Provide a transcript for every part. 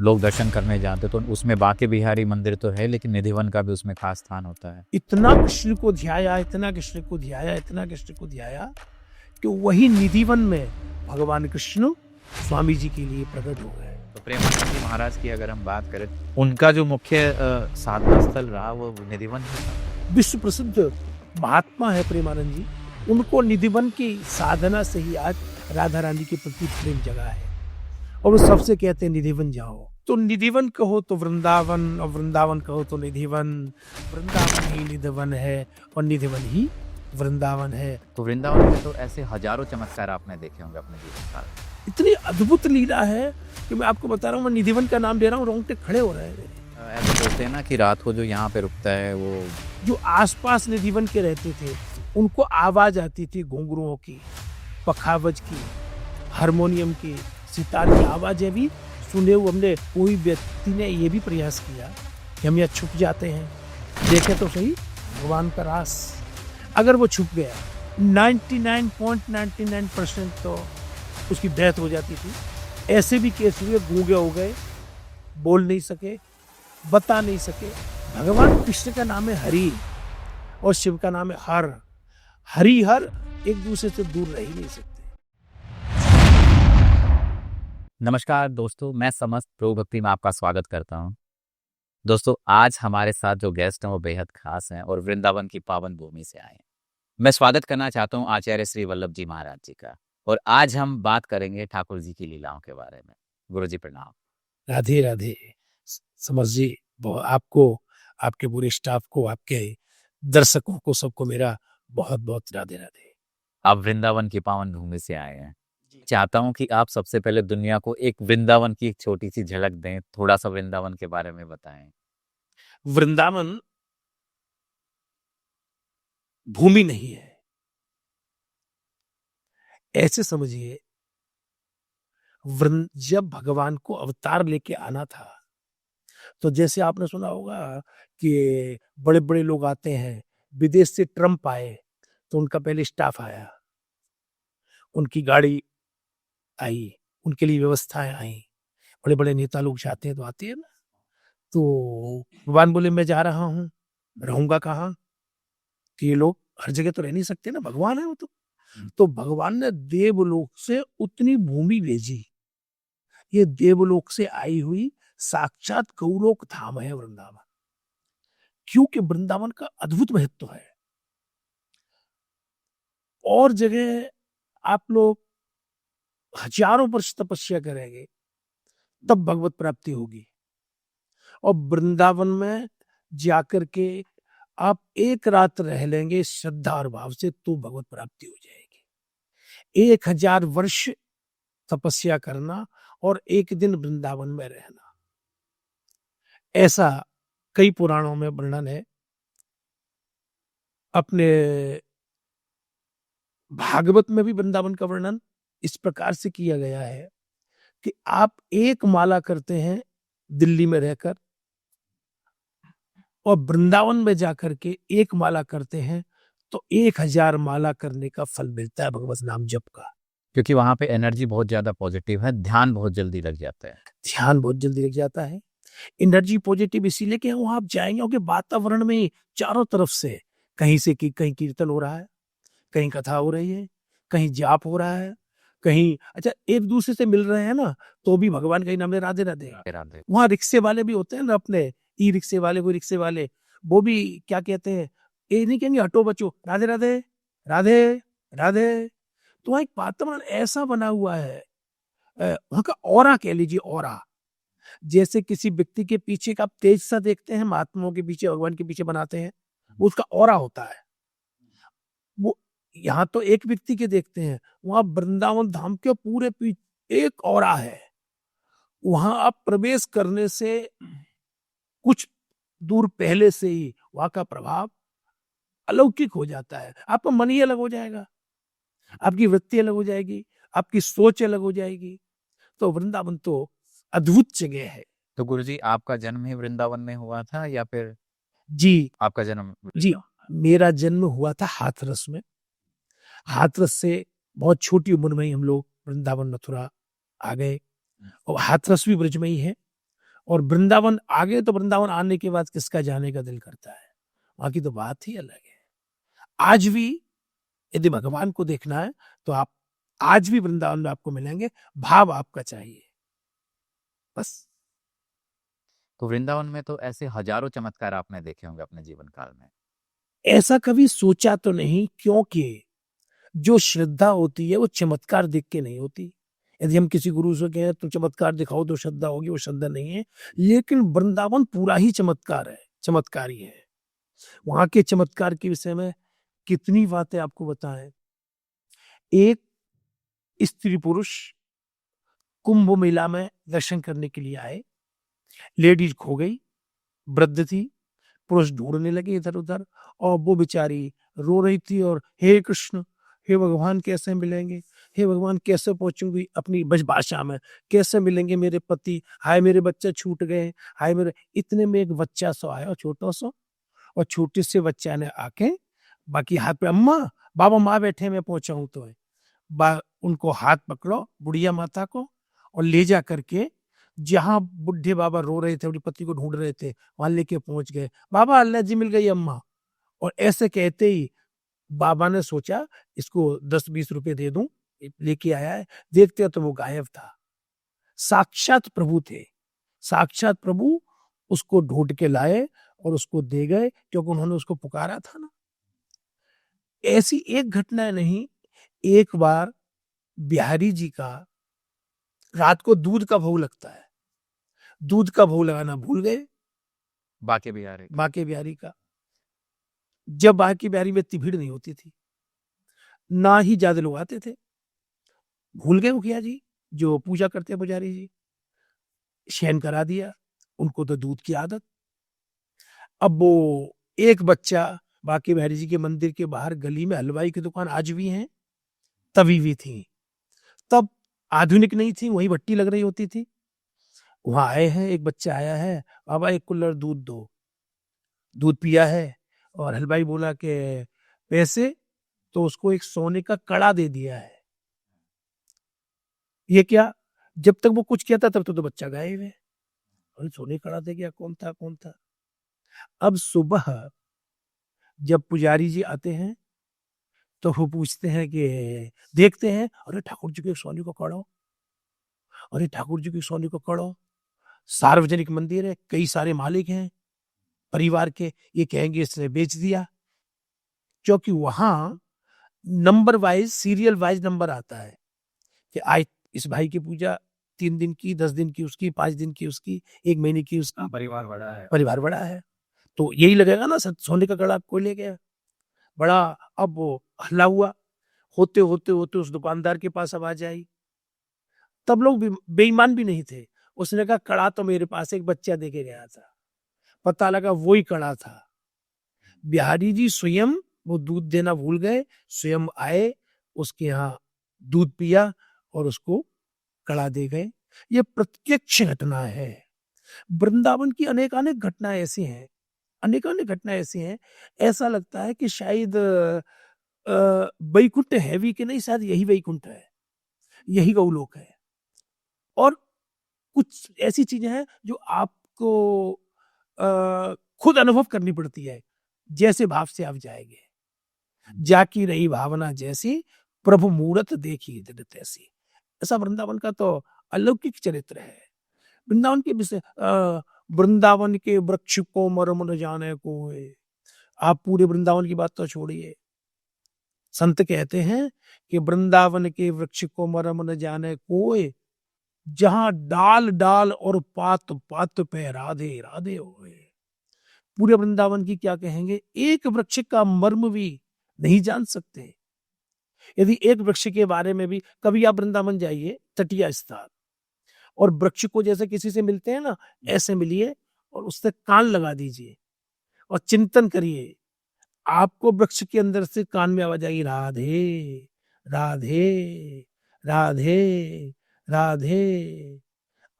लोग दर्शन करने जाते, तो उसमें बांके बिहारी मंदिर तो है, लेकिन निधिवन का भी उसमें खास स्थान होता है। इतना कृष्ण को ध्याया, इतना कृष्ण को ध्याया, इतना कृष्ण को ध्याया कि वही निधिवन में भगवान कृष्ण स्वामी जी के लिए प्रकट हो गए। तो प्रेमानंद जी महाराज की अगर हम बात करें, उनका जो मुख्य साधना स्थल रहा वो निधिवन ही था। विश्व प्रसिद्ध महात्मा है प्रेमानंद जी। उनको निधिवन की साधना से ही आज राधा रानी के प्रति प्रेम जगा है, और वो सबसे कहते हैं निधिवन जाओ। तो निधिवन कहो तो वृंदावन, और वृंदावन कहो तो निधिवन। वृंदावन ही निधिवन है और निधिवन ही वृंदावन है। तो वृंदावन में तो ऐसे हजारों चमत्कार आपने देखे होंगे अपने जीवन काल में। इतनी अद्भुत लीला है कि मैं आपको बता रहा हूँ, मैं निधिवन का नाम ले रहा हूँ, रोंगटे खड़े हो रहे हैं मेरे। ऐसे बोलते हैं ना कि रात को जो यहाँ पे रुकता है, वो जो आसपास निधिवन के रहते थे उनको आवाज आती थी घुंघरुओं की, पखावज की, हारमोनियम की, सितार की आवाजें भी सुने हुए हमने। कोई व्यक्ति ने ये भी प्रयास किया कि हम यहाँ छुप जाते हैं, देखे तो सही भगवान का रास। अगर वो छुप गया 99.99% तो उसकी डेथ हो जाती थी। ऐसे भी केस हुए, गूंगे हो गए, बोल नहीं सके, बता नहीं सके। भगवान कृष्ण का नाम है हरि और शिव का नाम है हर। हरि हर एक दूसरे से दूर रह ही नहीं सकते। नमस्कार दोस्तों, मैं समस्त प्रभु भक्ति में आपका स्वागत करता हूं। दोस्तों, आज हमारे साथ जो गेस्ट हैं वो बेहद खास हैं और वृंदावन की पावन भूमि से आए हैं। मैं स्वागत करना चाहता हूं आचार्य श्री वल्लभ जी महाराज जी का, और आज हम बात करेंगे ठाकुर जी की लीलाओं के बारे में। गुरु जी प्रणाम। राधे राधे। समझ जी, आपको, आपके पूरे स्टाफ को, आपके दर्शकों को, सबको मेरा बहुत बहुत राधे राधे। आप वृंदावन की पावन भूमि से आए हैं। चाहता हूं कि आप सबसे पहले दुनिया को एक वृंदावन की एक छोटी सी झलक दें, थोड़ा सा वृंदावन के बारे में बताएं। वृंदावन भूमि नहीं है, ऐसे समझिए। जब भगवान को अवतार लेके आना था, तो जैसे आपने सुना होगा कि बड़े बड़े लोग आते हैं, विदेश से ट्रम्प आए तो उनका पहले स्टाफ आया, उनकी गाड़ी आई, उनके लिए व्यवस्थाएं आई। बड़े बड़े नेता लोग जाते हैं तो आते हैं ना। तो भगवान बोले मैं जा रहा हूँ, रहूंगा कहाँ, कि ये लोग हर जगह तो रह नहीं सकते ना, भगवान है वो तो भगवान ने देवलोक से उतनी भूमि भेजी। ये देवलोक से आई हुई साक्षात गौलोक धाम है वृंदावन, क्योंकि वृंदावन का अद्भुत महत्व है। और जगह आप लोग हजारों वर्ष तपस्या करेंगे तब भगवत प्राप्ति होगी, और वृंदावन में जाकर के आप एक रात रह लेंगे श्रद्धा और भाव से तो भगवत प्राप्ति हो जाएगी। 1000 वर्ष तपस्या करना और एक दिन वृंदावन में रहना, ऐसा कई पुराणों में वर्णन है। अपने भागवत में भी वृंदावन का वर्णन इस प्रकार से किया गया है कि आप एक माला करते हैं दिल्ली में रहकर, और वृंदावन में जाकर के एक माला करते हैं तो 1000 माला करने का फल मिलता है भगवत नाम जप का। क्योंकि वहां पे एनर्जी बहुत ज्यादा पॉजिटिव है, ध्यान बहुत जल्दी लग जाता है। ध्यान बहुत जल्दी लग जाता है। एनर्जी पॉजिटिव इसीलिए कि वहां आप जाएंगे कि वातावरण में चारों तरफ से कहीं से कहीं कीर्तन हो रहा है, कहीं कथा हो रही है, कहीं जाप हो रहा है, कहीं अच्छा एक दूसरे से मिल रहे हैं ना, तो भी भगवान का ही नाम है राधे राधे। वहां रिक्शे वाले भी होते हैं ना, अपने ई रिक्शे वाले, कोई रिक्शे वाले, वो भी क्या कहते हैं, ये नहीं कहेंगे हटो बच्चों, राधे राधे राधे राधे। तो वहां एक वातावरण ऐसा बना हुआ है, वहां का ऑरा कह लीजिए, ऑरा। जैसे किसी व्यक्ति के पीछे का आप तेज सा देखते हैं, महात्माओं के पीछे, भगवान के पीछे बनाते हैं, वो उसका ऑरा होता है। वो यहाँ तो एक व्यक्ति के देखते हैं, वहां वृंदावन धाम के पूरे पीछे एक ऑरा है। वहां आप प्रवेश करने से कुछ दूर पहले से ही वहां का प्रभाव अलौकिक हो जाता है। आपका मन ही अलग हो जाएगा, आपकी वृत्ति अलग हो जाएगी, आपकी सोच अलग हो जाएगी। तो वृंदावन तो अद्भुत जगह है। तो गुरुजी, आपका जन्म ही वृंदावन में हुआ था या फिर? जी, आपका जन्म? जी, मेरा जन्म हुआ था हाथरस में। हाथरस से बहुत छोटी उम्र में ही हम लोग वृंदावन मथुरा आ गए, और हाथरस भी ब्रज में ही है, और वृंदावन आ गए तो वृंदावन आने के बाद किसका जाने का दिल करता है, वहां की तो बात ही अलग है। आज भी यदि भगवान को देखना है तो आप आज भी वृंदावन में आपको मिलेंगे, भाव आपका चाहिए बस। तो वृंदावन में तो ऐसे हजारों चमत्कार आपने देखे होंगे अपने जीवन काल में। ऐसा कभी सोचा तो नहीं, क्योंकि जो श्रद्धा होती है वो चमत्कार देख के नहीं होती। यदि हम किसी गुरु से कहें तुम चमत्कार दिखाओ तो श्रद्धा होगी, वो श्रद्धा नहीं है। लेकिन वृंदावन पूरा ही चमत्कार है, चमत्कारी है। वहां के चमत्कार के विषय में कितनी बातें आपको बताएं। एक स्त्री पुरुष कुंभ मेला में दर्शन करने के लिए आए, लेडीज खो गई, वृद्ध थी, पुरुष ढूंढने लगे इधर उधर, और वो बेचारी रो रही थी और हे कृष्ण, हे भगवान कैसे मिलेंगे, हे भगवान कैसे पहुंचूंगी, अपनी बस भाषा में कैसे मिलेंगे मेरे पति, हाय मेरे बच्चे छूट गए, हाय मेरे। इतने में एक बच्चा सो आया, छोटा सा, और छोटे से बच्चा ने आके बाकी हाथ पे, अम्मा बाबा माँ बैठे, मैं पहुंचाऊं तो है। उनको हाथ पकड़ो बुढ़िया माता को और ले जा करके जहां बुढ़े बाबा रो रहे थे, अपने पति को ढूंढ रहे थे, वहां लेके पहुंच गए। बाबा अल्लाह जी मिल गई अम्मा। और ऐसे कहते ही बाबा ने सोचा इसको 10-20 रुपए दे दूं, लेके आया है। देखते तो वो गायब था, साक्षात प्रभु थे, साक्षात प्रभु उसको ढूंढ के लाए और उसको दे गए, क्योंकि उन्होंने उसको पुकारा था ना। ऐसी एक घटना नहीं, एक बार बिहारी जी का रात को दूध का भोग लगता है, दूध का भोग लगाना भूल गए, बाके बिहारी बाके बिहारी का। जब बाके बिहारी में इतनी भीड़ नहीं होती थी, ना ही ज्यादा लोग आते थे, भूल गए मुखिया जी जो पूजा करते हैं पुजारी जी, शयन करा दिया। उनको तो दूध की आदत। अब वो एक बच्चा बाके बिहारी जी के मंदिर के बाहर गली में हलवाई की दुकान आज भी है, तभी भी थी, तब आधुनिक नहीं थी, वही भट्टी लग रही होती थी। वहां आए हैं, एक बच्चा आया है, बाबा एक कुल्हड़ दूध दो। दूध पिया है और हलवाई बोला कि पैसे, तो उसको एक सोने का कड़ा दे दिया है। ये क्या, जब तक वो कुछ कहता तब तो बच्चा गायब है। और सोने का कड़ा दे गया, कौन था कौन था। अब सुबह जब पुजारी जी आते हैं तो वो पूछते हैं कि देखते हैं, अरे ठाकुर जी के सोने का कड़ा, अरे ठाकुर जी के सोने का कड़ा, सार्वजनिक मंदिर है, कई सारे मालिक हैं परिवार के, ये कहेंगे इसने बेच दिया। क्योंकि वहां number wise, serial wise number आता है कि आज इस भाई की पूजा 3 दिन की, 10 दिन की उसकी, 5 दिन की उसकी, 1 महीने की उसकी। परिवार बड़ा है, परिवार बड़ा है तो यही लगेगा ना, सोने का कड़ा कोई ले गया बड़ा। अब वो हल्ला हुआ, होते होते होते उस दुकानदार के पास आवाज आई। तब लोग बेईमान भी नहीं थे, उसने कहा कड़ा तो मेरे पास एक बच्चा दे के गया था। पता लगा वही कड़ा था। बिहारी जी स्वयं वो दूध देना भूल गए, स्वयं आए, उसके यहाँ दूध पिया और उसको कड़ा दे गए। ये प्रत्यक्ष घटना है। वृंदावन की अनेकानेक घटनाएं ऐसी हैं, अनेकानेक घटनाएं ऐसी हैं, ऐसा लगता है कि शायद वैकुंठ है भी कि नहीं, शायद यही वैकुंठ है, यही गौलोक है। और कुछ ऐसी चीजें हैं जो आपको खुद अनुभव करनी पड़ती है, जैसे भाव से आप जाएंगे। जाकी रही भावना जैसी, प्रभु मूरत देखी दृढ़ तैसी। ऐसा वृंदावन का तो अलौकिक चरित्र है। वृंदावन के विषय, वृंदावन के वृक्ष को मरम न जाने को, आप पूरे वृंदावन की बात तो छोड़िए। संत कहते हैं कि वृंदावन के वृक्ष को मरम न जाने कोई, जहां डाल डाल और पात पात पे राधे राधे होए। पूरे वृंदावन की क्या कहेंगे, एक वृक्ष का मर्म भी नहीं जान सकते। यदि एक वृक्ष के बारे में भी कभी आप वृंदावन जाइए, तटीय स्थान, और वृक्ष को जैसे किसी से मिलते हैं ना, ऐसे मिलिए और उससे कान लगा दीजिए और चिंतन करिए। आपको वृक्ष के अंदर से कान में आवाज आएगी, राधे राधे राधे राधे।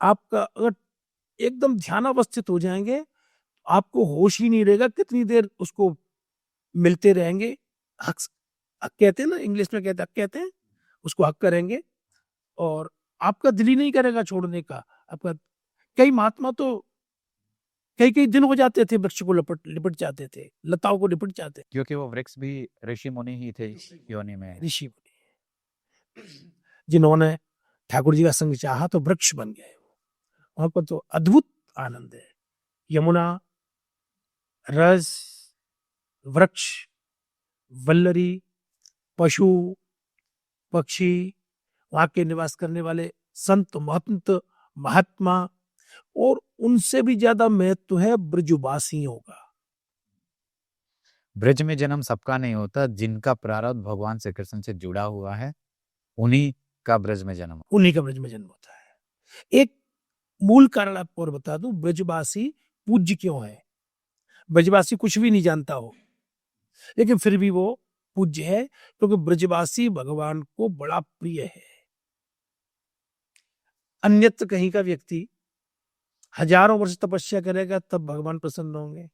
आपका अगर एकदम ध्यान अवस्थित हो जाएंगे, आपको होश ही नहीं रहेगा कितनी देर उसको मिलते रहेंगे। हक हक कहते हैं ना, इंग्लिश में कहते हक कहते हैं, उसको हक करेंगे और आपका दिल ही नहीं करेगा छोड़ने का। आपका कई महात्मा तो कई कई दिन हो जाते थे, वृक्ष को लिपट लिपट जाते थे, लताओं को लिपट जाते क्योंकि वो वृक्ष भी ऋषि मुनि ही थे योनि में। ऋषि मुनि, जिन्होंने ठाकुर जी का संग चाहा तो वृक्ष बन गए। वहां पर तो अद्भुत आनंद है। यमुना, रस, वृक्ष, वल्लरी, पशु, पक्षी, वहां के निवास करने वाले संत महंत महात्मा, और उनसे भी ज्यादा महत्व है ब्रजवासियों का। ब्रज में जन्म सबका नहीं होता, जिनका प्रारब्ध भगवान श्री कृष्ण से जुड़ा हुआ है उन्हीं का ब्रज में जन्म। उन्हीं का ब्रज में जन्म होता है। एक मूल कारण आपको और बता दूं, ब्रजवासी पूज्य क्यों है। ब्रजवासी कुछ भी नहीं जानता हो, लेकिन फिर भी वो पूज्य है, क्योंकि ब्रजवासी भगवान को बड़ा प्रिय है। अन्यत्र कहीं का व्यक्ति हजारों वर्ष तपस्या करेगा तब भगवान प्रसन्न होंगे,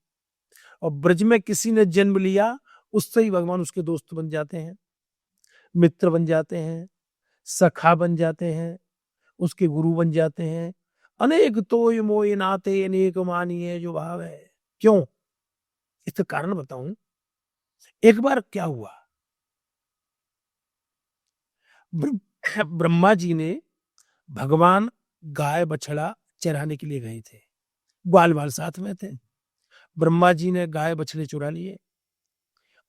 और ब्रज में किसी ने जन्म लिया उससे ही भगवान उसके दोस्त बन जाते हैं, मित्र बन जाते हैं, सखा बन जाते हैं, उसके गुरु बन जाते हैं। अनेक तोय मोय नाते अनेक मानिए जो भाव है। क्यों? इसका कारण बताऊं। एक बार क्या हुआ, ब्रह्मा जी ने भगवान गाय बछड़ा चराने के लिए गए थे, ग्वाल बाल साथ में थे। ब्रह्मा जी ने गाय बछड़े चुरा लिए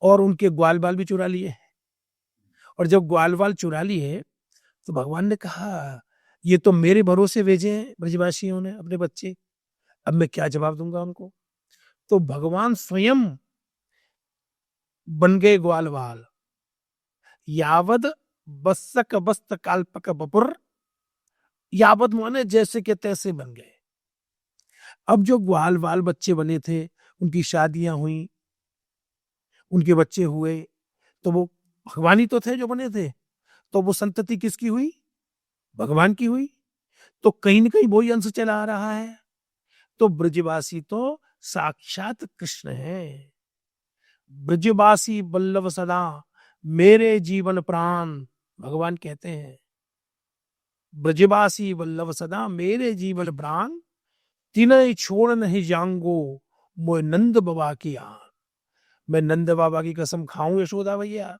और उनके ग्वाल बाल भी चुरा लिए। और जब ग्वाल बाल चुरा लिए तो भगवान ने कहा, ये तो मेरे भरोसे भेजे हैं ब्रजवासियों ने अपने बच्चे, अब मैं क्या जवाब दूंगा उनको। तो भगवान स्वयं बन गए ग्वाल बाल। यावद बस्सक बस्त काल्पक बपुर, यावद माने जैसे के तैसे बन गए। अब जो ग्वाल बाल बच्चे बने थे, उनकी शादियां हुई, उनके बच्चे हुए, तो वो भगवान ही तो थे जो बने थे, तो वो संतति किसकी हुई? भगवान की हुई। तो कहीं ना कहीं वही अंश चला आ रहा है। तो ब्रजवासी तो साक्षात कृष्ण है। ब्रजवासी बल्लभ सदा मेरे जीवन प्राण, भगवान कहते हैं ब्रजवासी बल्लभ सदा मेरे जीवन प्राण, तिनय छोड़ नहीं जाऊंगो मोय नंद बाबा की आन। मैं नंद बाबा की कसम खाऊं यशोदा भैया,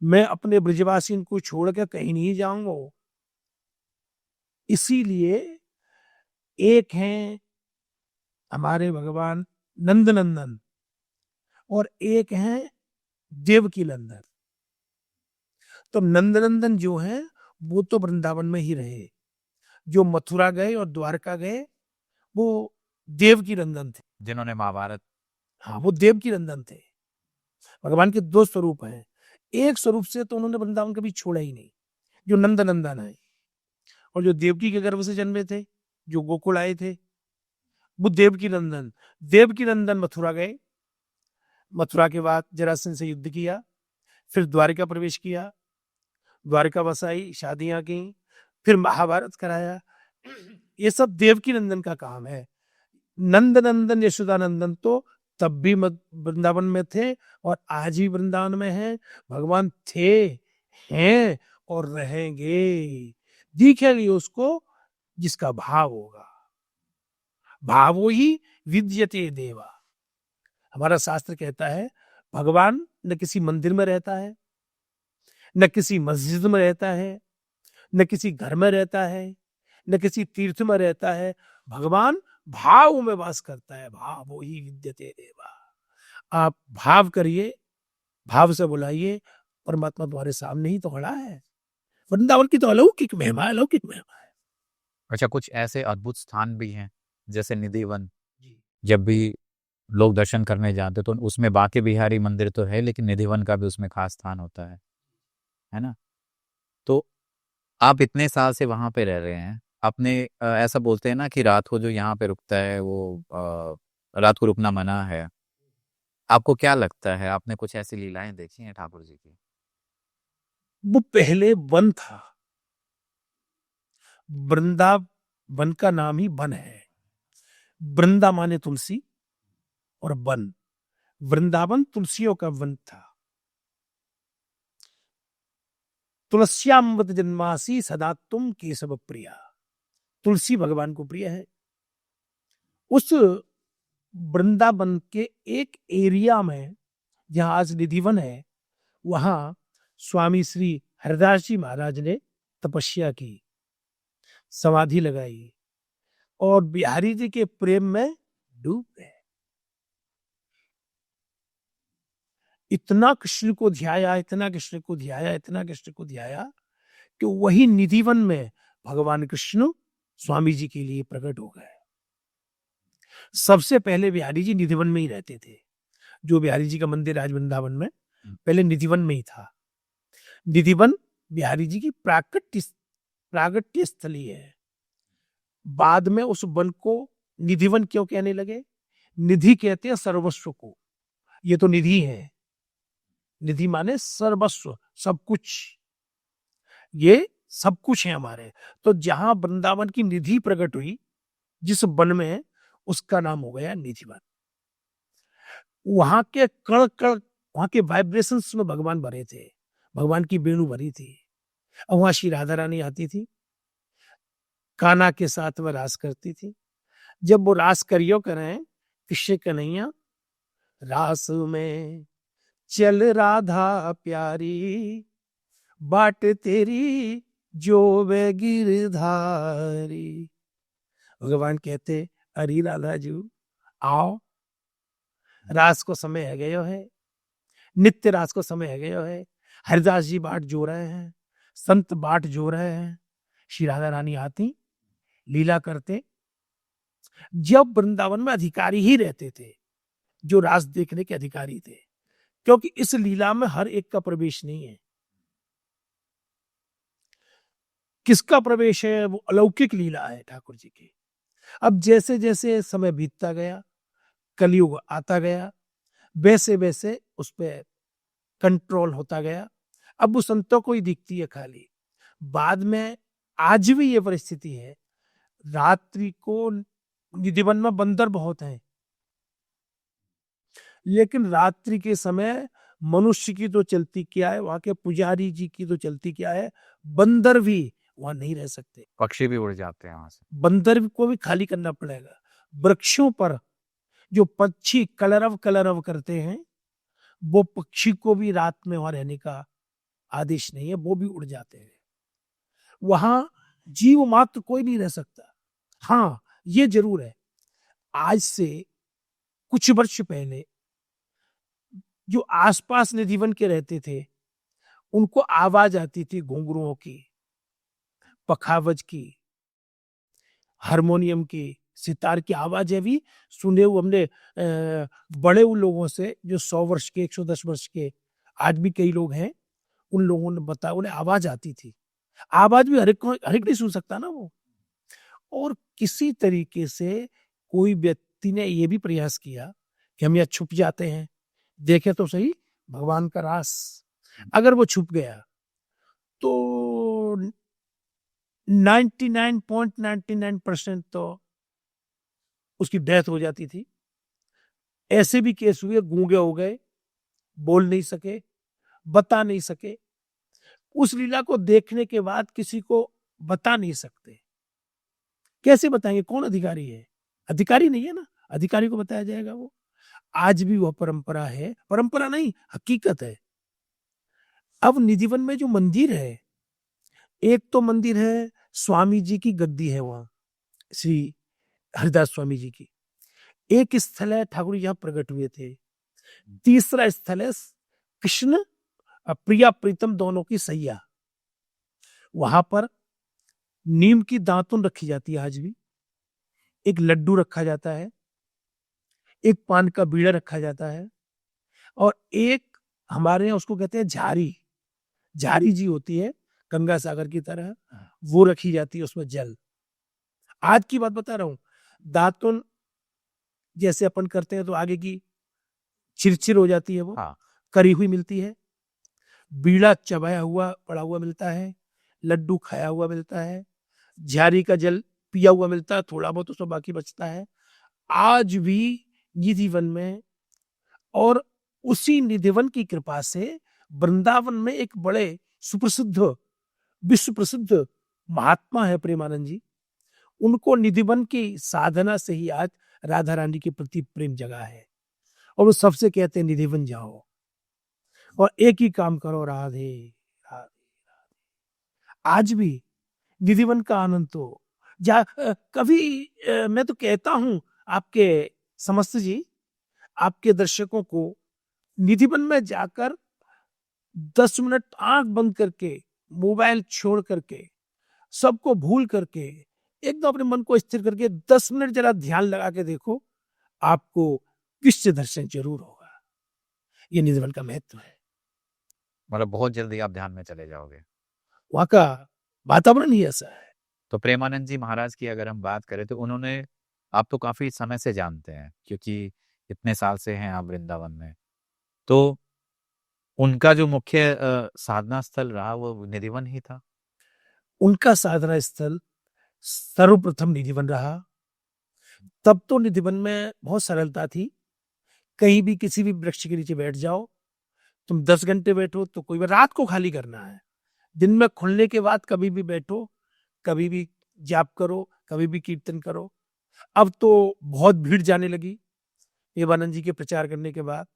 मैं अपने ब्रजवासी को छोड़ के कहीं नहीं जाऊंगा। इसीलिए एक हैं हमारे भगवान नंद नंदन, और एक हैं देवकी नंदन। तो नंदनंदन जो है वो तो वृंदावन में ही रहे, जो मथुरा गए और द्वारका गए वो देवकी नंदन थे, जिन्होंने महाभारत। हाँ, वो देवकी नंदन थे। भगवान के दो स्वरूप हैं। एक स्वरूप से तो उन्होंने वृंदावन कभी छोड़ा ही नहीं, जो नंदनंदन है। और जो देवकी के गर्भ से जन्मे थे, जो गोकुल आए थे, वो देवकी नंदन। देवकी नंदन मथुरा गए, मथुरा के बाद जरासंध से युद्ध किया, फिर द्वारिका प्रवेश किया, द्वारिका बसाई, शादियां की, फिर महाभारत कराया। ये सब देवकी नंदन का काम है। नंद नंदन यशोदानंदन तो तब भी वृंदावन में थे और आज भी वृंदावन में हैं। भगवान थे, हैं और रहेंगे। दिखेगी उसको जिसका भाव होगा। भावो ही विद्यते देवा। हमारा शास्त्र कहता है भगवान न किसी मंदिर में रहता है, न किसी मस्जिद में रहता है, न किसी घर में रहता है, न किसी तीर्थ में रहता है। भगवान भाव में वास करता है। भाव ही विद्यते देवा। आप भाव करिए, भाव से बुलाइए, परमात्मा तुम्हारे सामने ही तो खड़ा है। वृंदावन की तो अलौकिक महिमा है, अलौकिक महिमा है। अच्छा, कुछ ऐसे अद्भुत स्थान भी हैं जैसे निधिवन। जी। जब भी लोग दर्शन करने जाते तो उसमें बांके बिहारी मंदिर तो है, लेकिन निधिवन का भी उसमें खास स्थान होता है ना। तो आप इतने साल से वहां पे रह रहे हैं, आपने ऐसा बोलते हैं ना कि रात को जो यहाँ पे रुकता है वो रात को रुकना मना है। आपको क्या लगता है, आपने कुछ ऐसी लीलाएं देखी हैं ठाकुर जी की? वो पहले वन था। वृंदावन का नाम ही वन है। वृंदा माने तुलसी और वन, वृंदावन तुलसियों का वन था। तुलस्यामृत जन्मासी सदा तुम केशव प्रिया। तुलसी भगवान को प्रिय है। उस वृंदावन के एक एरिया में जहां आज निधिवन है, वहां स्वामी श्री हरिदास जी महाराज ने तपस्या की, समाधि लगाई और बिहारी जी के प्रेम में डूब गए। इतना कृष्ण को ध्याया, इतना कृष्ण को ध्याया, इतना कृष्ण को ध्याया कि वही निधिवन में भगवान कृष्ण स्वामी जी के लिए प्रकट हो गए। सबसे पहले बिहारी जी निधिवन में ही रहते थे। जो बिहारी जी का मंदिर आज वृंदावन में, पहले निधिवन में ही था। निधिवन बिहारी जी की प्रागट्य स्थली है। बाद में उस वन को निधिवन क्यों कहने लगे? निधि कहते हैं सर्वस्व को, ये तो निधि है। निधि माने सर्वस्व, सब कुछ, ये सब कुछ है हमारे। तो जहां वृंदावन की निधि प्रकट हुई, जिस वन में, उसका नाम हो गया निधिवन। वहां के कण कण, वहां के वाइब्रेशंस में भगवान भरे थे, भगवान की वेणु भरी थी। और वहां श्री राधा रानी आती थी, कान्हा के साथ वह रास करती थी। जब वो रास करियो करें, कृष्ण कन्हैया रास में चल राधा प्यारी, बाट तेरी जो वे गिरधारी। भगवान कहते, अरे राधा जी आओ, रास को समय है गयो है, नित्य रास को समय है गयो है। हरिदास जी बाट जो रहे हैं, संत बाट जो रहे हैं। श्री राधा रानी आती, लीला करते। जब वृंदावन में अधिकारी ही रहते थे, जो रास देखने के अधिकारी थे, क्योंकि इस लीला में हर एक का प्रवेश नहीं है। किसका प्रवेश है? वो अलौकिक लीला है ठाकुर जी की। अब जैसे जैसे समय बीतता गया, कलयुग आता गया, वैसे वैसे उस पर कंट्रोल होता गया। अब वो संतों को ही दिखती है खाली। बाद में आज भी ये परिस्थिति है। रात्रि को निधिवन में बंदर बहुत हैं, लेकिन रात्रि के समय मनुष्य की तो चलती क्या है, वहां के पुजारी जी की तो चलती क्या है, बंदर भी वहां नहीं रह सकते। पक्षी भी उड़ जाते हैं वहां से। बंदर को भी खाली करना पड़ेगा। वृक्षों पर जो पक्षी कलरव कलरव करते हैं, वो पक्षी को भी रात में वहां रहने का आदेश नहीं है, वो भी उड़ जाते हैं। वहां जीव मात्र कोई नहीं रह सकता। हाँ, ये जरूर है, आज से कुछ वर्ष पहले जो आसपास निधिवन के रहते थे, उनको आवाज आती थी घुंघरुओं की, पखावज की, हारमोनियम की, सितार की आवाजें भी सुने हुए हमने। बड़े उन लोगों से जो 100 वर्ष के, 110 वर्ष के आज भी कई लोग हैं, उन लोगों ने बताया उन्हें आवाज आती थी। आवाज भी हर एक नहीं सुन सकता ना वो। और किसी तरीके से कोई व्यक्ति ने ये भी प्रयास किया कि हम यहाँ छुप जाते हैं, देखे तो सही भगवान का रास। अगर वो छुप गया तो 99.99% तो उसकी डेथ हो जाती थी। ऐसे भी केस हुए, गूंगे हो गए, बोल नहीं सके, बता नहीं सके। उस लीला को देखने के बाद किसी को बता नहीं सकते। कैसे बताएंगे? कौन अधिकारी है? अधिकारी नहीं है ना, अधिकारी को बताया जाएगा वो। आज भी वह परंपरा है, परंपरा नहीं हकीकत है। अब निधिवन में जो मंदिर है, एक तो मंदिर है स्वामी जी की गद्दी है वहां, श्री हरिदास स्वामी जी की। एक स्थल है ठाकुर जी जहां प्रकट हुए थे। तीसरा स्थल है कृष्ण प्रिया प्रीतम दोनों की सैया। वहां पर नीम की दातुन रखी जाती है आज भी, एक लड्डू रखा जाता है, एक पान का बीड़ा रखा जाता है, और एक हमारे यहाँ उसको कहते हैं झारी। झारी जी होती है गंगा सागर की तरह, वो रखी जाती है, उसमें जल। आज की बात बता रहा हूं। दातुन जैसे अपन करते हैं तो आगे की चिरचिर हो जाती है, वो हाँ। करी हुई मिलती है। बीड़ा चबाया हुआ पड़ा हुआ मिलता है, लड्डू खाया हुआ मिलता है, झारी का जल पिया हुआ मिलता है, थोड़ा बहुत उसमें बाकी बचता है। आज भी निधिवन में, और उसी निधिवन की कृपा से वृंदावन में एक बड़े सुप्रसिद्ध, विश्व प्रसिद्ध महात्मा है प्रेमानंद जी। उनको निधिवन की साधना से ही आज राधा रानी के प्रति प्रेम जगा है और वो सबसे कहते हैं निधिवन जाओ और एक ही काम करो, राधे राधे। आज भी निधिवन का आनंद तो कभी मैं तो कहता हूं आपके समस्त जी, आपके दर्शकों को निधिवन में जाकर 10 मिनट आंख बंद करके, मोबाइल छोड़ करके, सबको भूल करके, एकदम अपने मन को स्थिर करके 10 मिनट जरा ध्यान लगा के देखो, आपको कृष्ण दर्शन जरूर होगा। ये निधिवन का महत्व है। मतलब बहुत जल्दी आप ध्यान में चले जाओगे। वहां का वातावरण ही ऐसा है। तो प्रेमानंद जी महाराज की अगर हम बात करें तो उन्होंने, आप तो काफी समय से जानते हैं क्योंकि इतने साल से हैं आप वृंदावन में, तो उनका जो मुख्य साधना स्थल रहा वो निधिवन ही था। उनका साधना स्थल सर्वप्रथम निधिवन रहा। तब तो निधिवन में बहुत सरलता थी, कहीं भी किसी भी वृक्ष के नीचे बैठ जाओ, तुम 10 घंटे बैठो तो कोई बार, रात को खाली करना है, दिन में खुलने के बाद कभी भी बैठो, कभी भी जाप करो, कभी भी कीर्तन करो। अब तो बहुत भीड़ जाने लगी प्रेमानंद जी के प्रचार करने के बाद,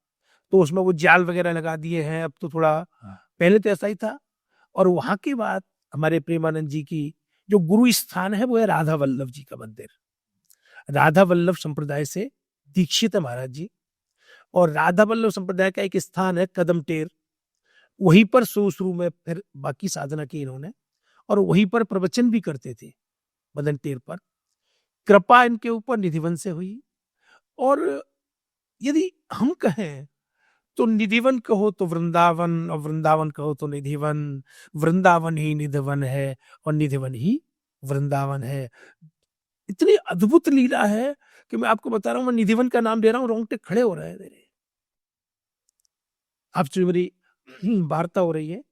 तो उसमें वो जाल वगैरह लगा दिए हैं, अब तो थोड़ा, पहले तो ऐसा ही था। और वहां के बाद हमारे प्रेमानंद जी की जो गुरु स्थान है वो है राधा वल्लभ जी का मंदिर। राधा वल्लभ संप्रदाय से दीक्षित है महाराज जी, और राधा वल्लभ संप्रदाय का एक स्थान है कदम टेर, वहीं पर शुरू में फिर बाकी साधना की इन्होंने, और वहीं पर प्रवचन भी करते थे मदन टेर पर। कृपा इनके ऊपर निधिवन से हुई। और यदि हम कहें तो निधिवन कहो तो वृंदावन, और वृंदावन कहो तो निधिवन, वृंदावन ही निधिवन है और निधिवन ही वृंदावन है। इतनी अद्भुत लीला है कि मैं आपको बता रहा हूं, मैं निधिवन का नाम दे रहा हूं, रोंगटे खड़े हो रहे हैं मेरे। आपसे मेरी वार्ता हो रही है,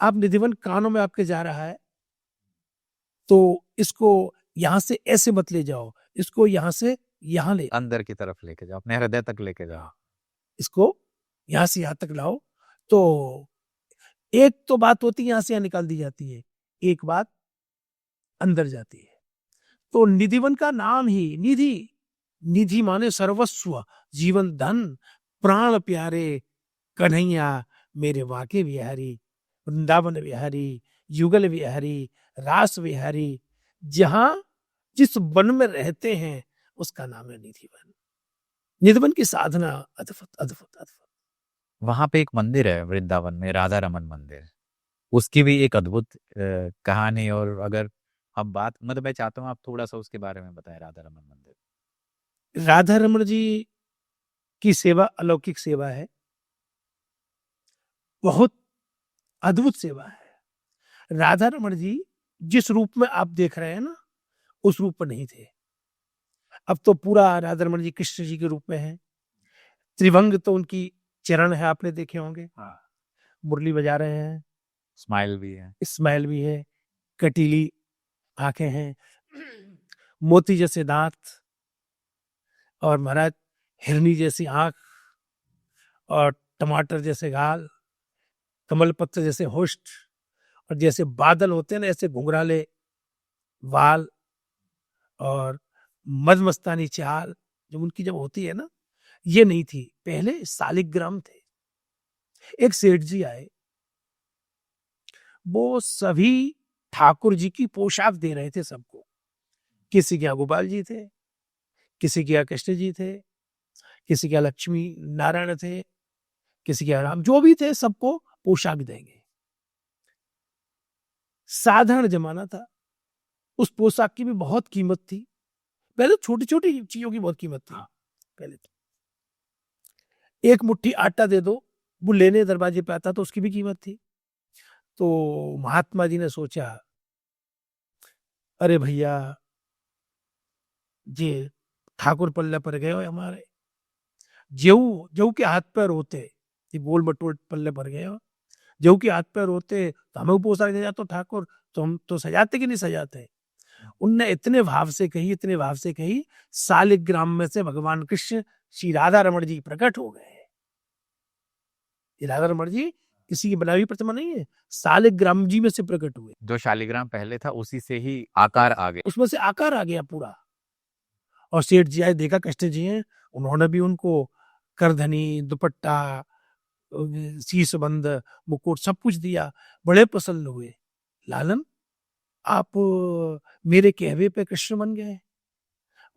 आप निधिवन कानों में आपके जा रहा है, तो इसको यहां से ऐसे मत ले जाओ, इसको यहां से यहां ले, अंदर की तरफ लेके जाओ, अपने हृदय तक लेके जाओ, इसको यहां से यहां तक लाओ। तो एक तो बात होती है यहां से यहां निकाल दी जाती है, एक बात अंदर जाती है। तो निधिवन का नाम ही निधि, निधि माने सर्वस्व, जीवन धन, प्राण प्यारे कन्हैया मेरे वाके विहारी, वृंदावन विहारी, युगल विहारी, रास विहारी, जहां जिस वन में रहते हैं उसका नाम है निधिवन। निधिवन की साधना अद्भुत अद्भुत अद्भुत। वहां पे एक मंदिर है वृंदावन में, राधा रमन मंदिर, उसकी भी एक अद्भुत कहानी। और अगर हम बात, मतलब मैं चाहता हूँ आप थोड़ा सा उसके बारे में बताएं, राधा रमन मंदिर। राधा रमन जी की सेवा अलौकिक सेवा है, बहुत अद्भुत सेवा है। राधा रमन जी जिस रूप में आप देख रहे हैं ना, उस रूप में नहीं थे। अब तो पूरा राधा रमन जी कृष्ण जी के रूप में है। त्रिभंग तो उनकी चरण है, आपने देखे होंगे, मुरली बजा रहे हैं, स्माइल भी है, स्माइल भी है, कटीली आंखें हैं, मोती जैसे दांत, और महाराज हिरनी जैसी आंख, और टमाटर जैसे गाल, कमल पत्र जैसे होष्ठ, और जैसे बादल होते हैं ना ऐसे घुंघराले वाल, और मदमस्तानी चाल जो उनकी जब होती है ना, ये नहीं थी। पहले शालिग्राम थे। एक सेठ जी आए, वो सभी ठाकुर जी की पोशाक दे रहे थे सबको। किसी के यहाँ गोपाल जी थे, किसी के यहाँ कृष्ण जी थे, किसी के यहाँ लक्ष्मी नारायण थे, किसी के यहाँ राम, जो भी थे सबको पोशाक देंगे। साधारण जमाना था, उस पोशाक की भी बहुत कीमत थी। पहले छोटी छोटी चीजों की बहुत कीमत थी। पहले तो एक मुट्ठी आटा दे दो, वो लेने दरवाजे पे आता तो उसकी भी कीमत थी। तो महात्मा जी ने सोचा, अरे भैया जे ठाकुर पल्ले पर गए हो हमारे, जेऊ जेऊ के हाथ पैर होते, ये गोल बटोल पल्ले पर गए हो, जेऊ के हाथ पैर होते तो हमें पोशाक दे जाते ठाकुर, तो हम तो सजाते कि नहीं सजाते। उनने इतने भाव से कही, इतने भाव से कही, शालिग्राम में से भगवान कृष्ण श्री राधा रमण जी प्रकट हो गए। ये राधा रमण जी किसी की बनाई हुई प्रतिमा नहीं है, शालिग्राम जी में से प्रकट हुए। जो शालिग्राम पहले था उसी से ही आकार आ गया, उसमें से आकार आ गया पूरा। और सेठ जी आए, देखा कृष्ण जी हैं, उन्होंने भी उनको करधनी, दुपट्टा, शीशबंद, मुकुट सब कुछ दिया, बड़े प्रसन्न हुए। लालन, आप मेरे कहवे पे कृष्ण बन गए?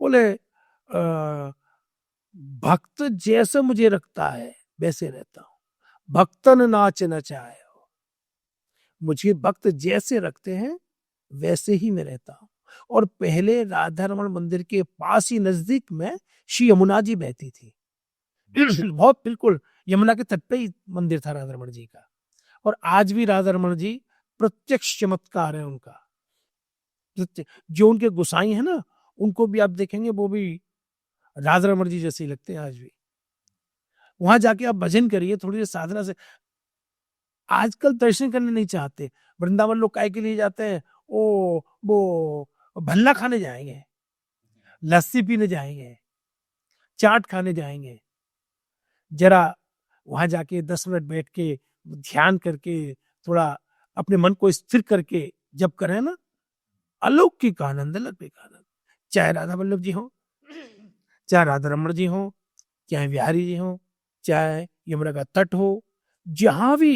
बोले भक्त जैसे मुझे रखता है वैसे रहता हूं, भक्तन नाच नचाए, मुझे भक्त जैसे रखते हैं वैसे ही मैं रहता हूं। और पहले राधा रमण मंदिर के पास ही नजदीक में श्री यमुना जी बहती थी। बहुत बिल्कुल यमुना के तट पे ही मंदिर था राधा रमण जी का। और आज भी राधा रमण जी प्रत्यक्ष चमत्कार है उनका। जो उनके गोसाई है ना, उनको भी आप देखेंगे वो भी राधा रमण जी जैसे ही लगते हैं आज भी। वहां जाके आप भजन करिए, थोड़ी देर साधना से। आजकल दर्शन करने नहीं चाहते। वृंदावन लोग काय के लिए जाते हैं? ओ वो भल्ला खाने जाएंगे, लस्सी पीने जाएंगे, चाट खाने जाएंगे। जरा वहां जाके 10 मिनट बैठ के ध्यान करके थोड़ा अपने मन को स्थिर करके जब करें ना, अलौकिक आनंद, अलौकिक आनंद। चाहे राधा वल्लभ जी हो, चाहे राधा रमण जी हो, चाहे बिहारी जी हो, चाहे यमुना का तट हो, जहां भी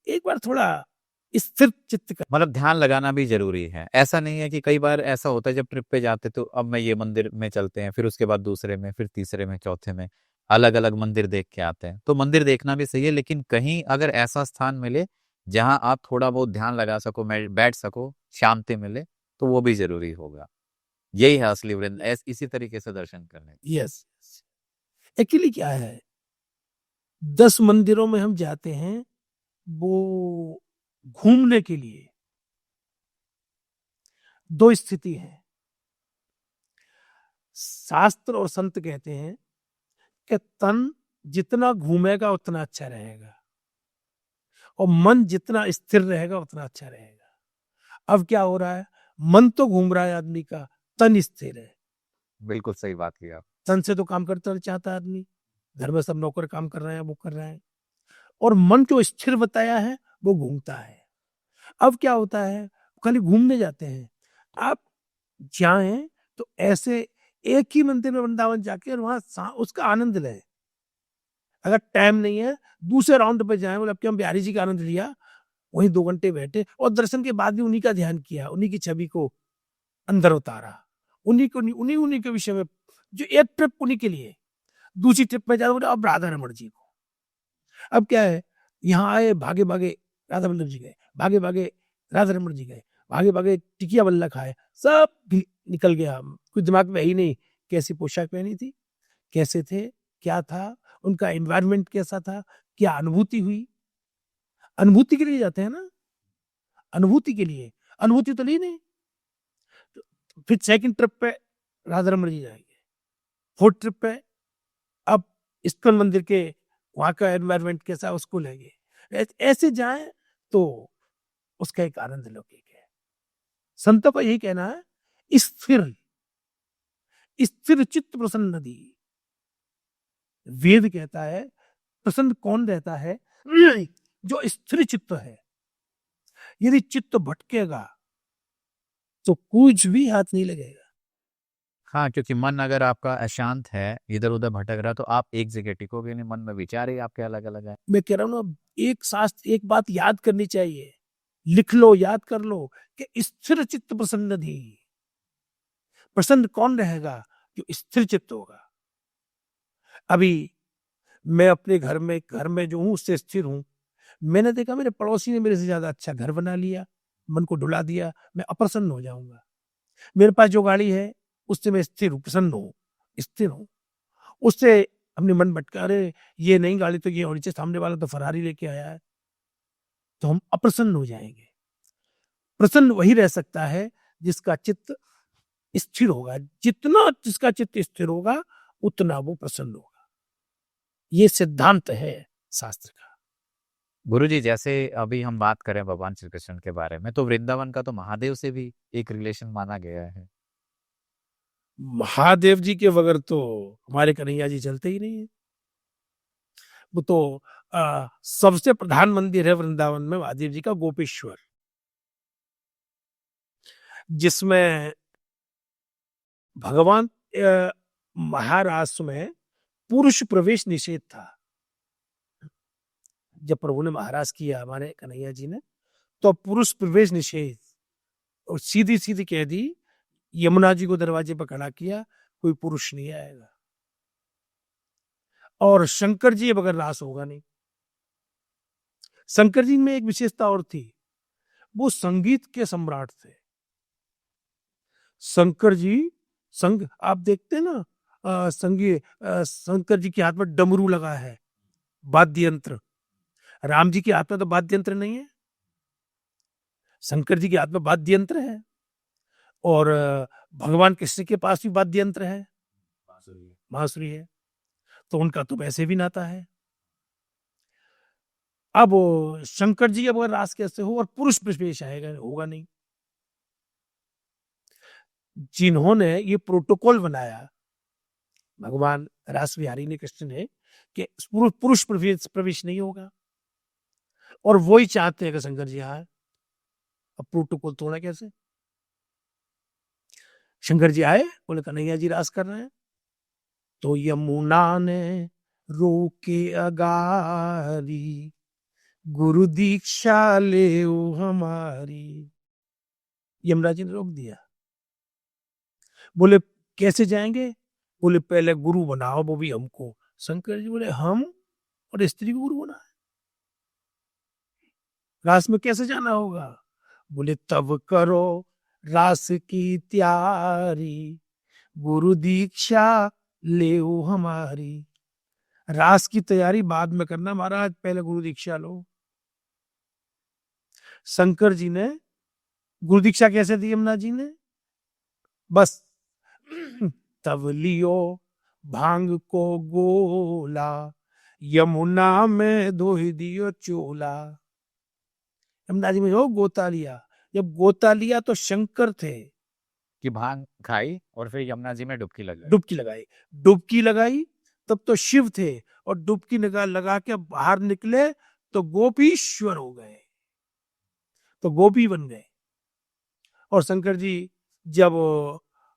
एक बार थोड़ा स्थिर चित्त कर। मतलब ध्यान लगाना भी जरूरी है। ऐसा नहीं है कि कई बार ऐसा होता है जब ट्रिप पे जाते तो अब मैं ये मंदिर में चलते हैं, फिर उसके बाद दूसरे में, फिर तीसरे में, चौथे में, अलग अलग मंदिर देख के आते हैं। तो मंदिर देखना भी सही है, लेकिन कहीं अगर ऐसा स्थान मिले जहां आप थोड़ा बहुत ध्यान लगा सको, बैठ सको, शांति मिले, तो वो भी जरूरी होगा। यही है असली वृंद, इसी तरीके से दर्शन करने। यस, एक्चुअली क्या है, 10 मंदिरों में हम जाते हैं वो घूमने के लिए। दो स्थिति है, शास्त्र और संत कहते हैं कि तन जितना घूमेगा उतना अच्छा रहेगा, और मन जितना स्थिर रहेगा उतना अच्छा रहेगा। अब क्या हो रहा है, मन तो घूम रहा है आदमी का, तन स्थिर है। बिल्कुल सही बात की आप। तन से तो काम करता चाहता आदमी, घर में सब नौकर काम कर रहे हैं, वो कर रहे हैं, और मन जो स्थिर बताया है वो घूमता है। अब क्या होता है, खाली घूमने जाते हैं। आप जाएं तो ऐसे एक ही मंदिर में वृंदावन जाके और वहां उसका आनंद लें। अगर टाइम नहीं है, दूसरे राउंड पे जाएं, बोले अब क्या हम बिहारी जी का आनंद लिया, वहीं 2 घंटे बैठे और दर्शन के बाद भी उन्हीं का ध्यान किया, उन्हीं की छवि को अंदर उतारा, उन्हीं को उन्हीं उन्हीं के विषय में। जो एक ट्रिप उन्हीं के लिए, दूसरी ट्रिप में जाते बोले अब राधा रमण जी को। अब क्या है, यहाँ आए भागे भागे राधा वल्लभ जी गए, भागे भागे राधा रमण जी गए, भागे भागे टिकिया बल्ला खाए, सब भी निकल गया। कुछ दिमाग में ही नहीं, कैसी पोशाक पहनी थी, कैसे थे, क्या था, उनका एनवायरनमेंट कैसा था, क्या अनुभूति हुई। अनुभूति के लिए जाते हैं ना, अनुभूति के लिए, अनुभूति तो ली नहीं। तो फिर सेकंड ट्रिप पे राधा रमण जी जाएंगे, फोर्थ ट्रिप पे अब इस्कॉन मंदिर के वहां का एनवायरनमेंट कैसा उसको लेंगे। ऐसे जाएं तो उसका एक आनंद लौकिक है। संतों का यही कहना है, स्थिर स्थिर चित्त प्रसन्न नदी। वेद कहता है प्रसन्न कौन रहता है, जो स्थिर चित्त है। यदि चित्त भटकेगा तो कुछ भी हाथ नहीं लगेगा। हाँ, क्योंकि मन अगर आपका अशांत है, इधर उधर भटक रहा, तो आप एक जगह टिकोगे नहीं, मन में विचार ही आपके अलग अलग है। मैं कह रहा हूं ना, एक शास्त्र, एक बात याद करनी चाहिए, लिख लो, याद कर लो कि स्थिर चित्त प्रसन्न धी। प्रसन्न कौन रहेगा, जो स्थिर चित्त होगा। अभी मैं अपने घर में जो हूं उससे स्थिर हूं। मैंने देखा मेरे पड़ोसी ने मेरे से ज्यादा अच्छा घर बना लिया, मन को डुला दिया, मैं अप्रसन्न हो जाऊंगा। मेरे पास जो गाड़ी है उससे मैं स्थिर हूं, प्रसन्न हूं, स्थिर हूं। उससे अपने मन भटका, अरे ये नई गाड़ी तो ये होनी चाहिए, सामने वाला तो फरारी लेके आया है, तो हम अप्रसन्न हो जाएंगे। प्रसन्न वही रह सकता है जिसका चित्त स्थिर होगा। जितना जिसका चित्त स्थिर होगा उतना वो प्रसन्न होगा। ये सिद्धांत है शास्त्र का। गुरुजी, जैसे अभी हम बात करें भगवान श्री कृष्ण के बारे में, तो वृंदावन का तो महादेव से भी एक रिलेशन माना गया है। महादेव जी के बगैर तो हमारे कन्हैया जी चलते ही नहीं है। वो तो सबसे प्रधान मंदिर है वृंदावन में महादेव जी का, गोपेश्वर, जिसमें भगवान महाराष्ट्र में पुरुष प्रवेश निषेध था। जब प्रभु ने महाराज किया हमारे कन्हैया जी ने, तो पुरुष प्रवेश निषेध और सीधी सीधी कह दी, यमुना जी को दरवाजे पर खड़ा किया, कोई पुरुष नहीं आएगा, और शंकर जी बगैर रास होगा नहीं। शंकर जी में एक विशेषता और थी, वो संगीत के सम्राट थे। शंकर जी आप देखते हैं ना, संगीत, शंकर जी के हाथ में डमरू लगा है, वाद्य यंत्र। राम जी के हाथ में तो वाद्य यंत्र नहीं है, शंकर जी के हाथ में वाद्य यंत्र है, और भगवान कृष्ण के पास भी वाद्य यंत्र है, बांसुरी है, तो उनका तो वैसे भी नाता है। अब शंकर जी अब रास कैसे हो, और पुरुष प्रवेश आएगा, होगा नहीं। जिन्होंने ये प्रोटोकॉल बनाया भगवान रास बिहारी ने, कृष्ण ने, कि पुरुष प्रवेश नहीं होगा, और वो ही चाहते हैं कि शंकर जी आए। अब प्रोटोकॉल तोड़ा कैसे? शंकर जी आए, बोले कन्हैया जी रास कर रहे हैं, तो यमुना ने रोके अगारी, गुरु दीक्षा ले हमारी। यमुना जी ने रोक दिया। बोले कैसे जाएंगे? बोले पहले गुरु बनाओ, वो भी हमको। शंकर जी बोले हम और स्त्री को गुरु बनाए, रास में कैसे जाना होगा? बोले तब करो रास की तैयारी, गुरु दीक्षा ले हमारी। रास की तैयारी बाद में करना महाराज, पहले गुरु दीक्षा लो। शंकर जी ने गुरु दीक्षा कैसे दी यमुना जी ने? बस तब लियो भांग को गोला, यमुना में धो दियो चोला। यमुना जी में जो गोता लिया, जब गोता लिया तो शंकर थे, कि भांग खाई और फिर यमुना जी में डुबकी लगाई। डुबकी लगाई, तब तो शिव थे, और डुबकी लगा के बाहर निकले तो गोपीश्वर हो गए, तो गोपी बन गए। और शंकर जी जब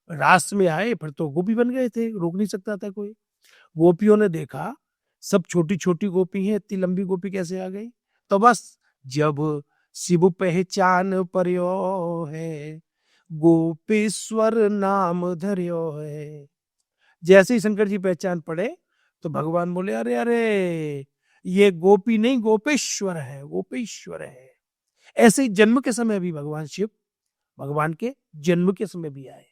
रास में आए फिर तो गोपी बन गए थे, रोक नहीं सकता था कोई। गोपियों ने देखा सब छोटी छोटी गोपी हैं, इतनी लंबी गोपी कैसे आ गई? तो बस जब शिव पहचान पर्यो है, गोपेश्वर नाम धर्यो है। जैसे ही शंकर जी पहचान पड़े तो भगवान बोले अरे अरे, ये गोपी नहीं गोपेश्वर है, गोपेश्वर है। ऐसे ही जन्म के समय भी भगवान शिव, भगवान के जन्म के समय भी आए।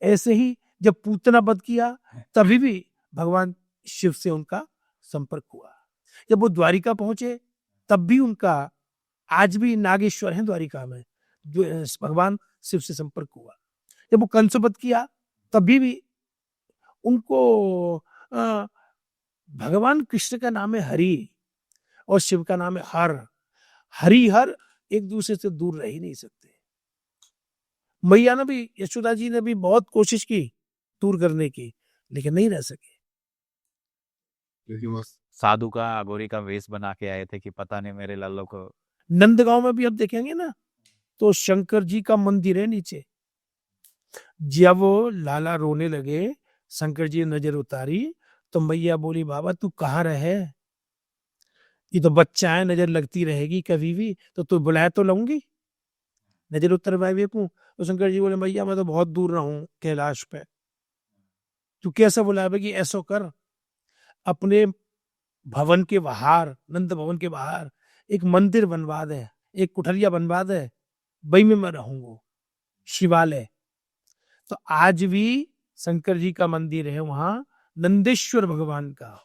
ऐसे ही जब पूतना वध किया तभी भी भगवान शिव से उनका संपर्क हुआ। जब वो द्वारिका पहुंचे तब भी उनका, आज भी नागेश्वर है द्वारिका में, जो भगवान शिव से संपर्क हुआ। जब वो कंस वध किया तभी भी उनको भगवान कृष्ण का नाम है हरि और शिव का नाम है हर। हरि हर एक दूसरे से दूर रह ही नहीं सकते। मैया ने भी, यशोदा जी ने भी बहुत कोशिश की दूर करने की, लेकिन नहीं रह सके। क्योंकि वो साधु का, अघोरी का वेश बना के आए थे कि पता नहीं मेरे लल्लो को। नंदगांव में भी अब देखेंगे ना तो शंकर जी का मंदिर है नीचे। जब वो लाला रोने लगे, शंकर जी ने नजर उतारी तो मैया बोली बाबा तू कहाँ रहे? ये तो बच्चा है, नजर लगती रहेगी कभी भी, तो तू बुलाए तो लाऊंगी, नजर उतर पाए। तो शंकर जी बोले मैया मैं तो बहुत दूर रहा हूं कैलाश पे, तू कैसे बुलाएगी? ऐसा कर, अपने भवन के बाहर, नंद भवन के बाहर एक मंदिर बनवा दे, एक कुठरिया बनवा दे, वही में मैं रहूंगा, शिवालय। तो आज भी शंकर जी का मंदिर है वहां, नंदेश्वर भगवान का,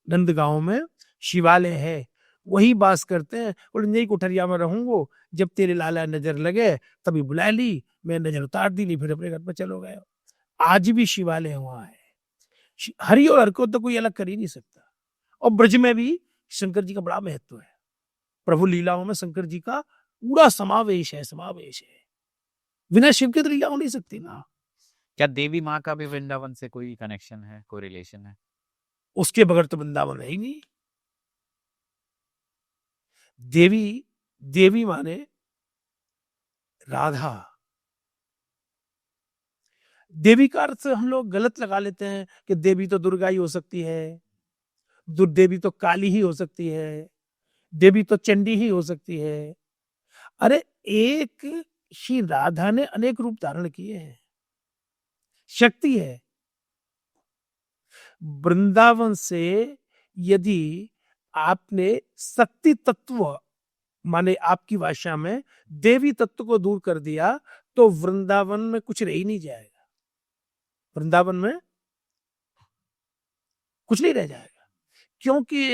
नंदगांव में शिवालय है, वही वास करते हैं। और नई कुठरिया में रहूंगा, जब तेरे लाला नजर लगे तभी बुला ली, मैं नजर उतार दी, फिर अपने घर पर चलो गए। आज भी शिवालय वहां है। हरि और हर को तो कोई अलग कर ही नहीं सकता। और ब्रज में भी शंकर जी का बड़ा महत्व है। प्रभु लीलाओं में शंकर जी का पूरा समावेश है, समावेश है। बिना शिव के तो लीला हो नहीं सकती ना। क्या देवी माँ का भी वृंदावन से कोई कनेक्शन है, कोई रिलेशन है? उसके बगैर तो वृंदावन है ही नहीं। देवी, देवी माने राधा। देवी का अर्थ हम लोग गलत लगा लेते हैं कि देवी तो दुर्गा ही हो सकती है, देवी तो काली ही हो सकती है, देवी तो चंडी ही हो सकती है। अरे एक श्री राधा ने अनेक रूप धारण किए हैं, शक्ति है। वृंदावन से यदि आपने शक्ति तत्व, माने आपकी भाषा में देवी तत्व को दूर कर दिया, तो वृंदावन में कुछ रह ही नहीं जाएगा। वृंदावन में कुछ नहीं रह जाएगा, क्योंकि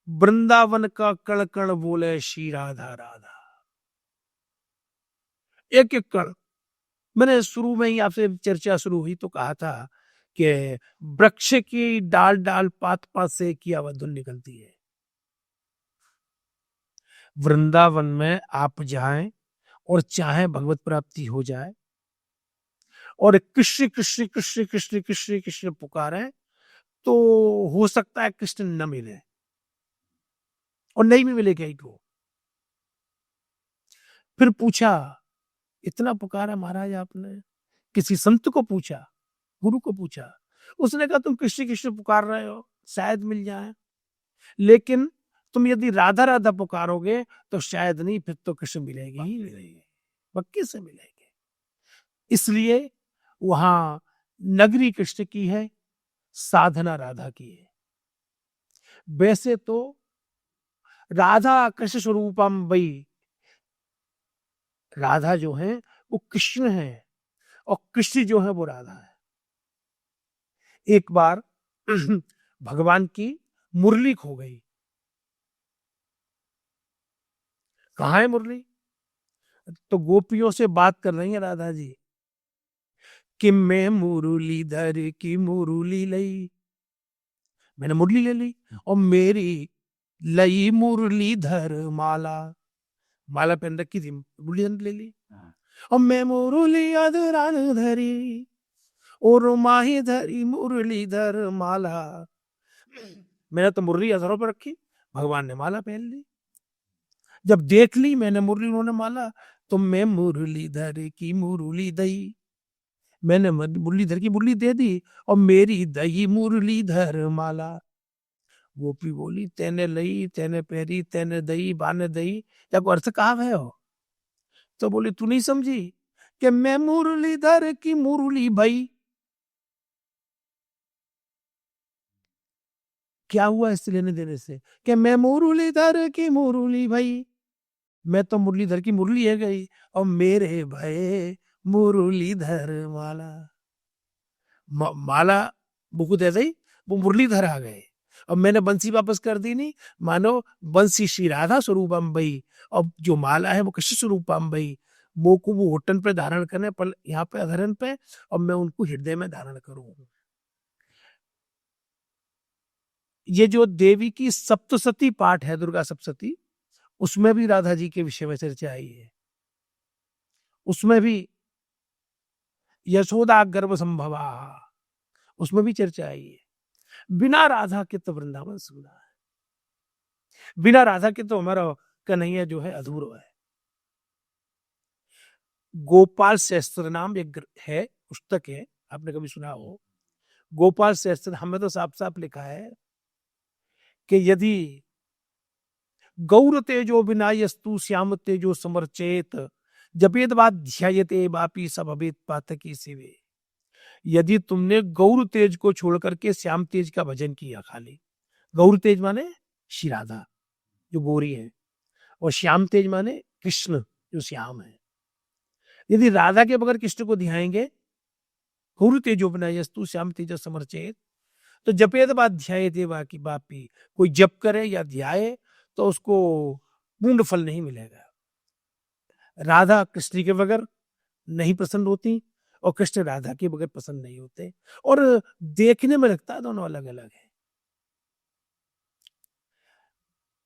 वृंदावन का कण कण बोले श्री राधा राधा। एक एक कण, मैंने शुरू में ही आपसे चर्चा शुरू हुई तो कहा था कि वृक्ष की डाल डाल पात पात से की आवाज धुन निकलती है। वृंदावन में आप जाएं और चाहें भगवत प्राप्ति हो जाए और कृष्ण कृष्ण कृष्ण कृष्ण कृष्ण कृष्ण पुकारें, तो हो सकता है कृष्ण न मिले और नहीं भी मिले कहीं को। फिर पूछा, इतना पुकारा महाराज आपने, किसी संत को पूछा, गुरु को पूछा, उसने कहा तुम कृष्ण कृष्ण पुकार रहे हो, शायद मिल जाए, लेकिन तुम यदि राधा राधा पुकारोगे तो शायद नहीं, फिर तो कृष्ण मिलेगी ही मिलेगी, पक्के से मिलेंगे। इसलिए वहां नगरी कृष्ण की है, साधना राधा की है। वैसे तो राधा कृष्ण स्वरूपम वही, राधा जो है वो कृष्ण है और कृष्ण जो है वो राधा है। एक बार भगवान की मुरली खो गई। कहाँ है मुरली? तो गोपियों से बात कर रही है राधा जी कि मैं मुरलीधर की मुरली लई, मैंने मुरली ले ली और मेरी लई मुरलीधर माला, माला पहन रखी थी, मुरली ले ली और मैं मुरली अधरान धरी और माही धरी मुरलीधर माला। मैंने तो मुरली अधरों पर रखी, भगवान ने माला पहन ली। जब देख ली मैंने मुरली, उन्होंने माला, तो मैं मुरलीधर की मुरली दई, मैंने मुरलीधर की मुरली दे दी और मेरी दई मुरलीधर माला। गोपी बोली तेने लई तेने पहरी तेने दई बाने दई, जब अर्थ कहा है हो? तो बोली तू नहीं समझी कि मैं मुरलीधर की मुरली भई। क्या हुआ इस लेने देने से कि मैं मुरलीधर की मुरली भई, मैं तो मुरलीधर की मुरली है गई और मेरे भय मुरलीधर माला। माला बुकु दे दी, वो मुरलीधर आ गए और मैंने बंसी वापस कर दी नहीं, मानो बंसी श्री राधा स्वरूपम भई और जो माला है वो कृष्ण स्वरूपम भई, वो को वो होटन पे धारण करने पर यहाँ पे अधरन पे, और मैं उनको हृदय में धारण करूं। ये जो देवी की सप्तशती पाठ है, दुर्गा सप्तशती, उसमें भी राधा जी के विषय में चर्चा आई है। उसमें भी यशोदा गर्भ संभवा, उसमें भी चर्चा आई है। बिना राधा के तो वृंदावन सुना है, बिना राधा के तो हमारा कन्हैया जो है अधूरा है। गोपाल सहस्त्र नाम एक है, पुस्तक है, आपने कभी सुना हो? गोपाल सहस्त्र, हमें तो साफ साफ लिखा है कि यदि गौर तेजो विनायस्तु श्याम तेजो समर्चेत जपेद बाद ध्यायते बापी सब अभेद पातकी सिवे। यदि तुमने गौर तेज को छोड़ करके श्याम तेज का भजन किया, खाली गौर तेज माने श्री राधा जो गोरी है, और श्याम तेज माने कृष्ण जो श्याम है, यदि राधा के बगैर कृष्ण को ध्याएंगे, गौर तेजो विनायस्तु श्याम तेज समर्चेत, तो जपेद बाद ध्यायते बाकी बापी, कोई जप करे या ध्याए तो उसको पूर्ण फल नहीं मिलेगा। राधा कृष्ण के बगैर नहीं प्रसन्न होती और कृष्ण राधा के बगैर पसंद नहीं होते, और देखने में लगता है दोनों अलग अलग है,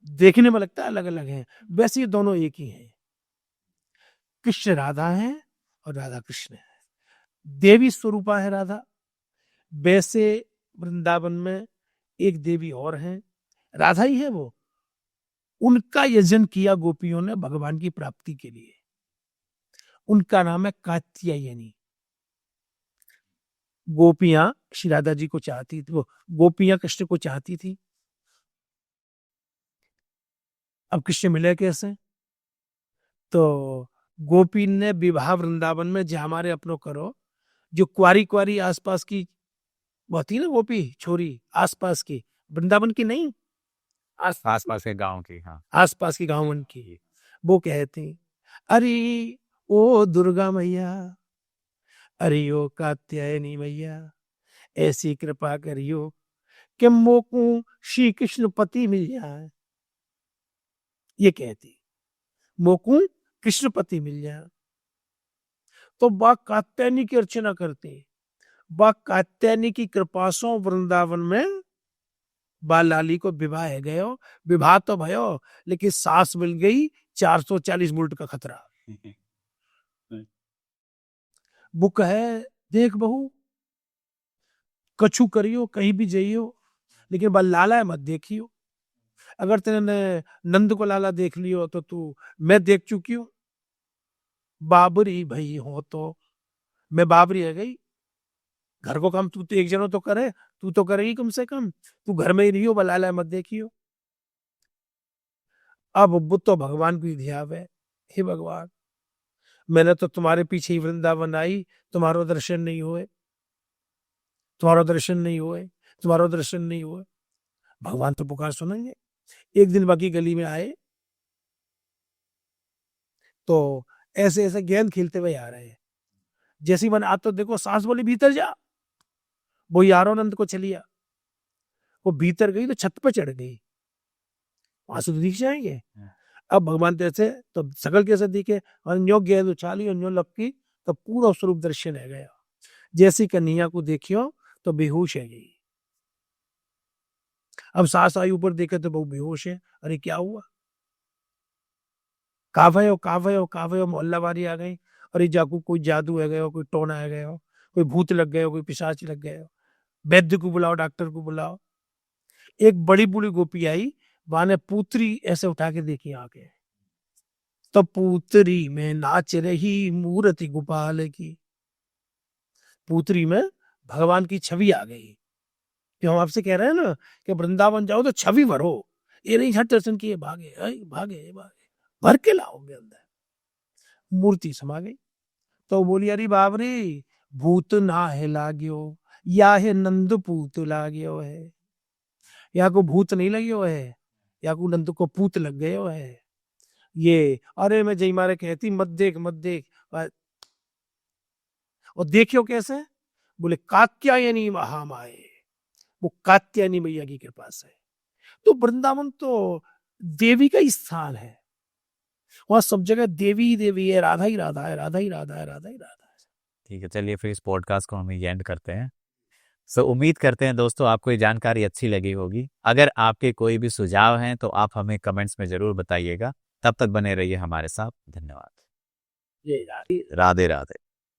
देखने में लगता है अलग अलग है, वैसे ये दोनों एक ही हैं। कृष्ण राधा है और राधा कृष्ण है, देवी स्वरूपा है राधा। वैसे वृंदावन में एक देवी और है, राधा ही है वो, उनका यजन किया गोपियों ने भगवान की प्राप्ति के लिए, उनका नाम है कात्यायनी। गोपियां श्री राधा जी को चाहती थी, वो गोपियां कृष्ण को चाहती थी। अब कृष्ण मिले कैसे? तो गोपी ने विवाह वृंदावन में जो हमारे अपनों करो, जो कुआरी कुआरी आसपास की वो थी ना गोपी छोरी, आसपास की, वृंदावन की नहीं, आसपास के गांव की, हाँ। आसपास की गाँवन की, वो कहती, अरे ओ दुर्गा मैया, अरे ओ कात्यायनी मैया, ऐसी कृपा करियो कि मोकू श्री कृष्ण पति मिल जाए। ये कहती, मोकू कृष्ण पति मिल जाए। तो बा कात्यायनी की अर्चना करती, बा कात्यायनी की कृपा से वृंदावन में बाल लाली को विवाह है गयो। विवाह तो भयो, लेकिन सास मिल गई 440 वोल्ट का खतरा। वो कहे, देख बहू, कछु करियो, कहीं भी जाइयो, लेकिन बा लाला मत देखियो। अगर तेने नंद को लाला देख लियो तो तू, मैं देख चुकी हूं, बाबरी भई हो तो मैं बाबरी है गई। घर को काम तू तो एक जनो तो करे, तू तो करेगी कम से कम, तू घर में ही रहियो, बा लाला मत देखियो। अब वो तो भगवान को ही ध्यान है, हे भगवान, मैंने तो तुम्हारे पीछे ही वृंदावन आई, तुम्हारो दर्शन नहीं हुए, तुम्हारो दर्शन नहीं हुए, तुम्हारो दर्शन नहीं हुए। भगवान तो पुकार सुनेंगे। एक दिन बाकी गली में आए, तो ऐसे ऐसे गेंद खेलते हुए आ रहे हैं। जैसी मन आ तो देखो सास बोली भीतर जा, वो यारो नंद को चलिया, वो भीतर गई तो छत पे चढ़ गई, वहां से तो दिख जाएंगे। अब भगवान जैसे तो सकल कैसे दिखे, और न्यो गेंद उछाली और न्यो लपकी, तो पूरा स्वरूप दर्शन है गया। जैसी कन्हैया को देखियो तो बेहोश है गई। अब सास आई ऊपर देखे तो बहु बेहोश है। अरे क्या हुआ? कावयो कावयो कावयो, मोहल्ला वाली आ गई। अरे जाकू कोई जादू है गयो, कोई टोना है गयो, कोई भूत लग गयो, कोई पिशाच लग गयो, वैद्य को बुलाओ, डॉक्टर को बुलाओ। एक बड़ी बूढ़ी गोपी आई, वहां ने पूतरी ऐसे उठा के देखी आके, तो पूतरी में नाच रही मूर्ति गोपाल की। पूतरी में भगवान की छवि आ गई। कि हम आपसे कह रहे हैं ना कि वृंदावन जाओ तो छवि भरो, ये नहीं झट दर्शन किए भागे, भागे भागे, भर के लाओगे अंदर। मूर्ति समा गई। तो बोली, अरे बाप रे, भूत ना है लाग्यो, या है नंद पूत लाग्यो है। या को भूत नहीं लगियो है, या को नंद को पूत लग गयो है। ये अरे मैं जय मारे कहती, मत देख मत देख। और देखियो कैसे? बोले कात्यायनी महामाए, वो कात्यायनी मैया की कृपा से। तो वृंदावन तो देवी का ही स्थान है, वहां सब जगह देवी ही देवी है, राधा ही राधा है, राधा ही राधा है, राधा ही राधा है। ठीक है, चलिए फिर इस पॉडकास्ट को हम एंड करते हैं। उम्मीद करते हैं दोस्तों आपको ये जानकारी अच्छी लगी होगी। अगर आपके कोई भी सुझाव हैं तो आप हमें कमेंट्स में ज़रूर बताइएगा। तब तक बने रहिए हमारे साथ। धन्यवाद। जय राधे। राधे राधे।